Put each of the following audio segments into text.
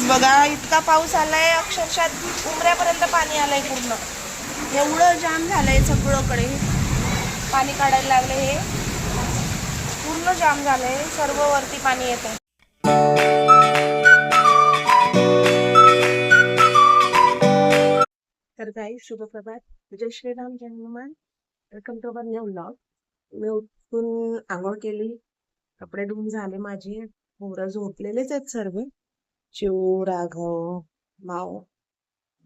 बघा इतका पाऊस आलाय, अक्षरशः उमऱ्यापर्यंत पाणी आलंय पूर्ण. एवढं जाम झालंय सगळीकडे, पाणी काढायला लागले. हे पूर्ण जाम झालंय, सर्व वरती पाणी येतंय. तर गाईस, शुभ प्रभात, जय श्रीराम, जय Hanuman. Welcome to our new vlog. मी उठून आंघोळ केली, कपडे धुवून झाले माझे. पोरं झोपलेलेच आहेत सर्व. चिऊ, राघव, माऊ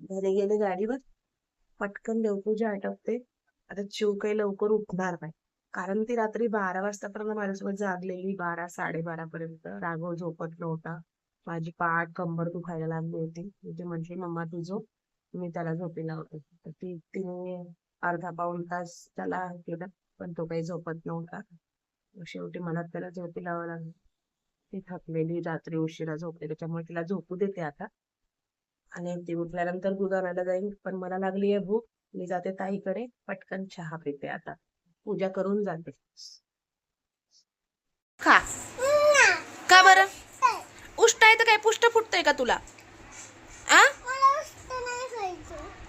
घरी गेले गाडीवर. पटकन देवपूजा आटपते. आता चिऊ काही लवकर उठणार नाही, कारण ती रात्री 12 वाजतापर्यंत माझ्यासोबत जागलेली. 12, 12:30 पर्यंत. राघव झोपत नव्हता. माझी पाठ कंबर दुखायला लागली होती. ती म्हटली मम्मा तू झोप, मी त्याला झोपीला होते. तर तिने अर्धा पाऊण तास त्याला केलं, पण तो काही झोपत नव्हता. शेवटी मला त्याला झोपी लावावं लागली. ती थकलेली, रात्री उशिरा झोपली, त्याच्यामुळे तिला झोपू देते आता. आणि ती उठल्यानंतर दूध आणायला जाईल. पण मला लागली आहे भूक, मी जाते ताईकडे, पटकन चहा पिते. आता पूजा करून जाते. खा. का बरं? उष्ट आहे तर काय पुष्ट फुटतंय का तुला? आ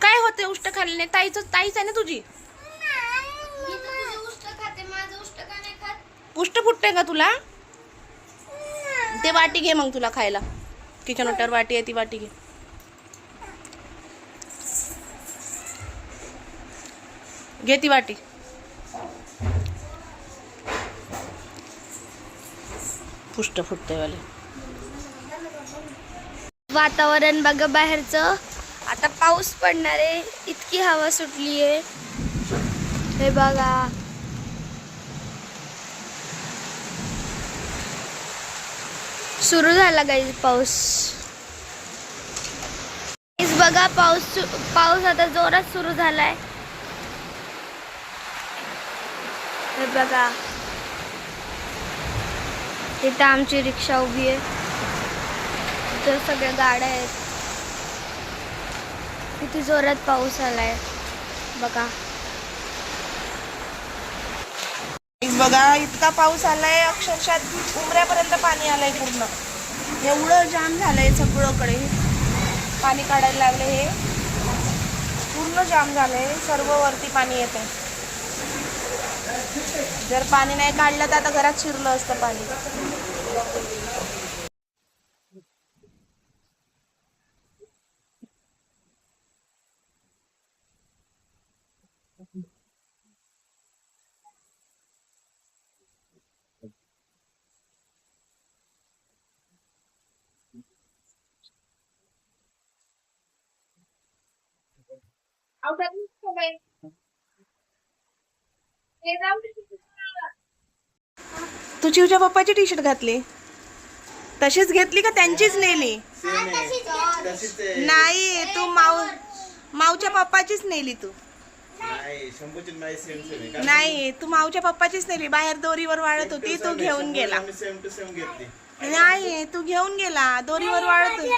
काय होते उष्ट खाल्ल्याने? ताईच आहे ना तुझी. पुष्ट फुटतंय का तुला? ते वाटी घे मग तुला खायला. किचन ओट्यावर वाटी आहे, ती वाटी घे. घे ती वाटी. पुष्ट फुटतंय वाले. वातावरण बघा बाहेरचं. आता पाऊस पडणार आहे, इतकी हवा सुटली आहे. हे बघा, सुरू झाला गाईज पाऊस. बघा पाऊस आता जोरात सुरू झालाय. हे बघा, तिथं आमची रिक्षा उभी आहे, तिथं सगळ्या गाड्या आहेत. किती जोरात पाऊस आलाय बघा. बघा इतका पाऊस आलाय, अक्षरशः उमऱ्यापर्यंत पाणी आलंय पूर्ण. एवढं जाम झालंय सगळीकडे, पाणी काढायला लागले. हे पूर्ण जाम झालंय, सर्व वरती पाणी येतंय. जर पाणी नाही काढलं तर आता घरात शिरलं असतं पाणी. तू चिवच्या पप्पाची टी शर्ट घातली, तशीच घेतली का त्यांचीच नेली? नाही, तू माऊच्या पप्पाचीच नेली. तू नाही, तू माऊच्या पप्पाचीच नेली. बाहेर दोरीवर वाळत होती, तू घेऊन गेला. नाही, तू घेऊन गेला, दोरीवर वाळत होती.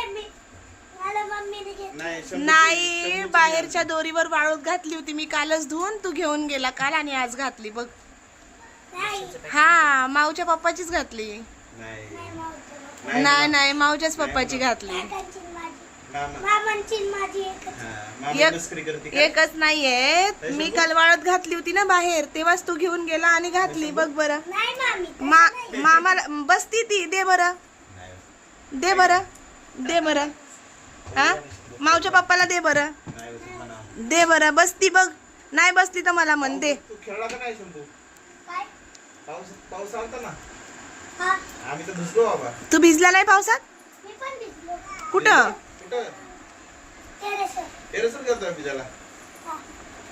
नाही, बाहेरच्या दोरीवर वाळूत घातली होती मी कालच धुवून. तू घेऊन गेला काल आणि आज घातली बघ. हा, माऊच्या पप्पाचीच घातली. नाही, माऊच्याच पप्पाची घातली. एकच नाहीये. मी काल वाळत घातली होती ना बाहेर, तेव्हाच तू घेऊन गेला आणि घातली बघ बरं. मामाला बसती ती. दे बरं, दे बरं, दे बरं. हा, माऊच्या पप्पाला दे बरं, दे बरं. बसती बघ, नाही बसली तर मला म्हण दे. तू भिजला नाही पावसात? कुठं?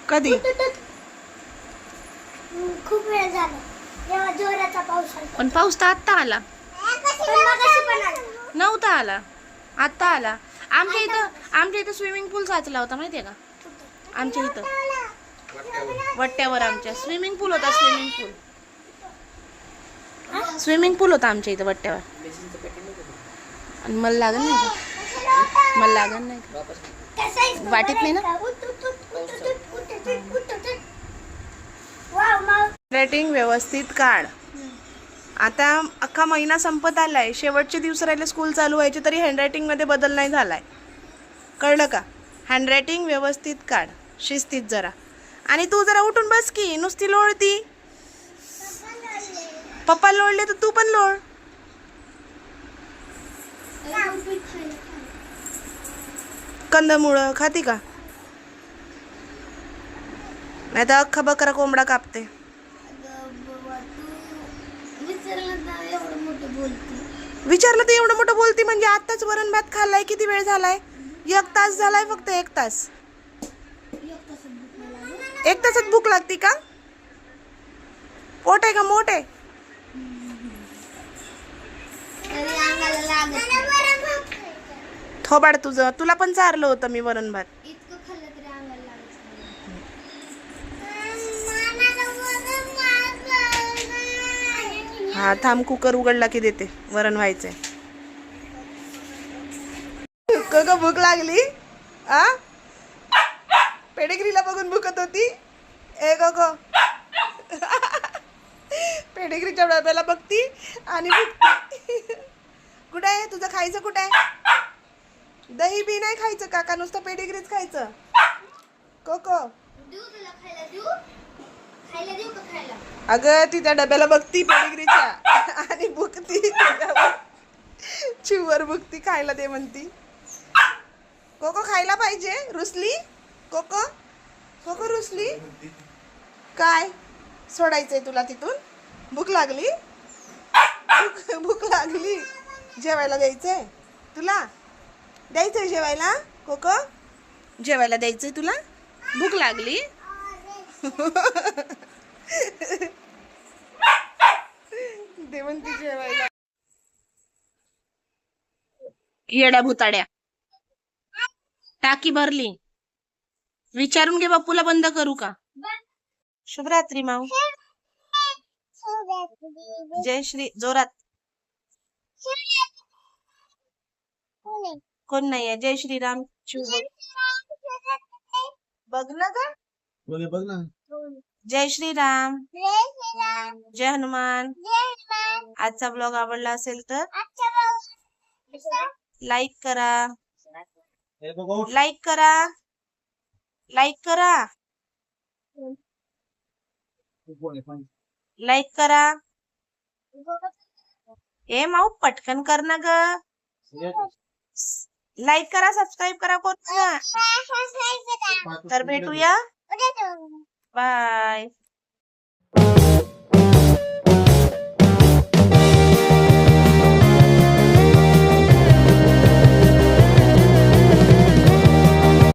कधी? खूप वेळ झाला जोराचा पाऊस. पण पाऊस तर आत्ता आला. नव्हता आला, आत्ता आला. आमच्या इथं स्विमिंग पूल साचला होता, माहितीये का? आमच्या इथं वट्ट्यावर आमच्या स्विमिंग पूल होता. स्विमिंग पूल होता आमच्या इथं वट्ट्यावर. आणि मला लागत नाही का? मला लागत नाही का? वाटत नाही ना. रेटिंग व्यवस्थित काढ. आता अख्खा महिना संपत आलाय, शेवटचे दिवस राहिले स्कूल चालू व्हायचे, तरी हँडरायटिंग मध्ये बदल नाही झालाय. कळलं का? हँडरायटिंग व्यवस्थित काढ, शिस्तीत जरा. आणि तू जरा उठून बस की, नुसती लोळती. पप्पा लोळले तर तू पण लोळ. कंदमुळं खाती का? नाही तर अख्खा बकरा कोंबडा कापते. विचारलं तर एवढं मोठं बोलती म्हणजे आत्ताच वरण भात खाल्लाय, किती वेळ झालाय? 1 तास झालाय, फक्त 1 तास. 1 तासात भूक लागती का? पोट आहे का मोठ आहे? थोबाड तुझं, तुला पण चारलं होतं मी वरण भात. हा थांब, कुकर उघडला की देते, वरण व्हायचंय. ग भूक लागली? आ पेडिग्रीला बघून भूकत होती. ए गो पेडिग्रीच्या डब्याला बघती आणि भुकती. कुठं आहे तुझं खायचं? कुठं आहे? दही बी नाही खायचं का नुसतं पेडिग्रीच खायचं? कोको अगं ती त्या डब्याला बघती पेडिग्रीच्या आणि भुकती, चिवर भुकती. खायला दे म्हणती. कोको खायला पाहिजे. रुसली कोको? कोको रुसली काय? सोडायचंय तुला तिथून? भूक लागली? भूक लागली. जेवायला द्यायचंय तुला? द्यायचंय जेवायला? कोको जेवायला द्यायचंय तुला? भूक लागली? दे म्हणती जेवायला. येड्या भुताड्या, टाकी भरली. विचारून घे बापूला, बंद करू का? शुभरात्री माऊ. जय श्री, जोरात. कोण नाही आहे? जय श्रीराम. बघ ना का? जय श्रीराम. जय हनुमान. आजचा ब्लॉग आवडला असेल तर लाईक करा, लाईक करा, लाईक करा, लाईक करा. ए माऊ पटकन कर ना ग. लाईक करा, सबस्क्राईब करा. कोण? तर भेटूया. बाय.